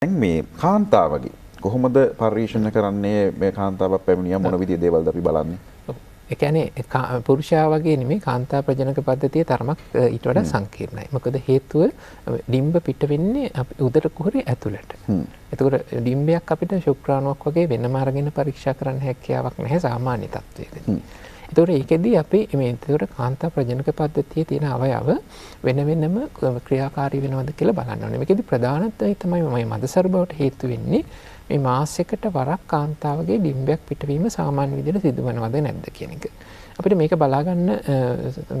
දැන් මේ කාන්තාවගේ කොහොමද පරිශන කරන්නේ මේ කාන්තාවක් පැමිණියා මොන විදිහේ දේවල්ද අපි බලන්නේ? ඒ කියන්නේ පුරුෂයා වගේ නෙමෙයි කාන්තා ප්‍රජනක පද්ධතිය තරමක් ඊට වඩා සංකීර්ණයි. මොකද හේතුව ඩිම්බ පිට වෙන්නේ උදර කුහරේ ඇතුළට. එතකොට ඩිම්බයක් අපිට ශුක්‍රාණුවක් වගේ වෙනම අරගෙන පරීක්ෂා කරන්න හැකියාවක් නැහැ සාමාන්‍ය තත්ත්වයකදී. එතකොට ඒකෙදී අපි මේ එතකොට කාන්තා ප්‍රජනක පද්ධතියේ තියෙන අවයව වෙන වෙනම ක්‍රියාකාරී වෙනවද කියලා බලන්න ඕනේ. මේකෙදී ප්‍රධානත්වය තමයි මේ මදසරු බවට හේතු වෙන්නේ මේ මාසයකට වරක් කාන්තාවගේ ඩිම්බයක් පිටවීම සාමාන්‍ය විදිහට සිදුවනවද නැද්ද කියන එක. අපිට මේක බලා ගන්න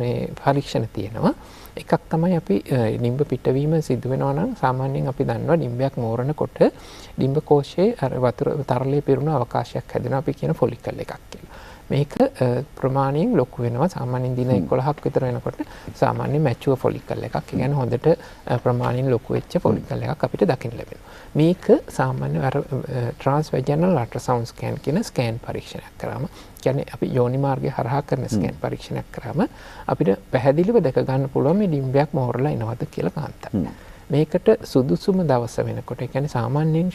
මේ පරීක්ෂණ තියෙනවා. එකක් තමයි අපි ඩිම්බ පිටවීම සිදු වෙනවා නම් සාමාන්‍යයෙන් අපි දන්නවා ඩිම්බයක් මෝරනකොට ඩිම්බ කෝෂයේ අර වතුර තරලයේ පිරුණු අවකාශයක් හැදෙනවා අපි කියන ෆොලිකල් එකක් කියලා. මේක ප්‍රමාණයෙන් ලොකු වෙනවා සාමාන්‍යයෙන් දින 11ක් විතර වෙනකොට සාමාන්‍ය මැචුවර් ෆොලිකල් එකක්. ඒ කියන්නේ හොඳට ප්‍රමාණයෙන් ලොකු වෙච්ච ෆොලිකල් එකක් අපිට දකින්න ලැබෙනවා. මේක සාමාන්‍ය අර ට්‍රාන්ස්වැජනල් අල්ට්‍රාසවුන්ඩ් ස්කෑන් කියන ස්කෑන් පරීක්ෂණයක් කරාම කියන්නේ අපි යෝනි මාර්ගය හරහා කරන ස්කෑන් පරීක්ෂණයක් කරාම අපිට පැහැදිලිව දැක ගන්න පුළුවන් මේ ඩිම්බයක් මෝරලා එනවද කියලා කාන්තාව. මේකට සුදුසුම දවස වෙනකොට ඒ කියන්නේ සාමාන්‍යයෙන්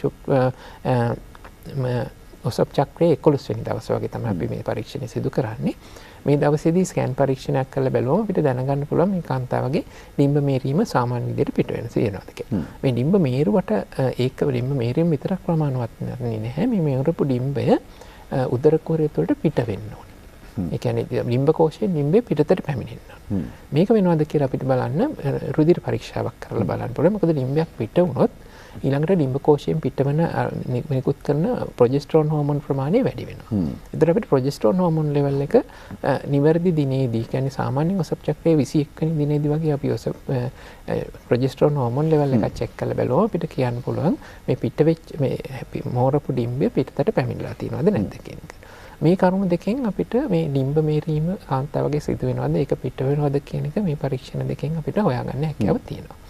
ඔසප් චක්‍රයේ 11 වෙනි දවස වගේ තමයි අපි මේ පරීක්ෂණය සිදු කරන්නේ. මේ දවසේදී ස්කෑන් පරීක්ෂණයක් කරලා බැලුවම අපිට දැනගන්න පුළුවන් මේ කාන්තාවගේ ඩිම්බ මේරීම සාමාන්‍ය විදිහට පිට වෙන තියෙනවද කියලා. මේ ඩිම්බ මේරුවට ඒක ඩිම්බ මේරීම විතරක් ප්‍රමාණවත් නැහැ. මේ මේරපු ඩිම්බය උදර කුහරය තුළට පිට වෙන්න ඕනේ. ඒ කියන්නේ ඩිම්බ කෝෂයෙන් ඩිම්බේ පිටතට පැමිණෙන්න ඕනේ. මේක වෙනවද කියලා අපිට බලන්න රුධිර පරීක්ෂාවක් කරලා බලන්න පුළුවන්. මොකද ඩිම්බයක් පිට වුණොත් ඊළඟට ඩිම්බ කෝෂයෙන් පිටවන නිකුත් කරන ප්‍රොජෙස්ටරෝන් හෝමෝන් ප්‍රමාණය වැඩි වෙනවා. එතකොට අපිට ප්‍රොජෙස්ටරෝන් හෝමෝන් ලෙවල් එක නිවැරදි දිනේදී කියන්නේ සාමාන්‍යයෙන් ඔසප් චක්‍රයේ 21 වෙනි දිනේදී වගේ අපි ප්‍රොජෙස්ටරෝන් හෝමෝන් ලෙවල් එක චෙක් කරලා බලුවම අපිට කියන්න පුළුවන් මේ පිට වෙච්ච මේ මෝරපු ඩිම්බය පිටතට පැමිණලා තියෙනවද නැද්ද කියන එක. මේ කරුණු දෙකෙන් අපිට මේ ඩිම්බ මේරීම කාන්තාවගේ සිදු වෙනවද ඒක පිට වෙනවද කියන එක මේ පරීක්ෂණ දෙකෙන් අපිට හොයාගන්න හැකියාව තියෙනවා.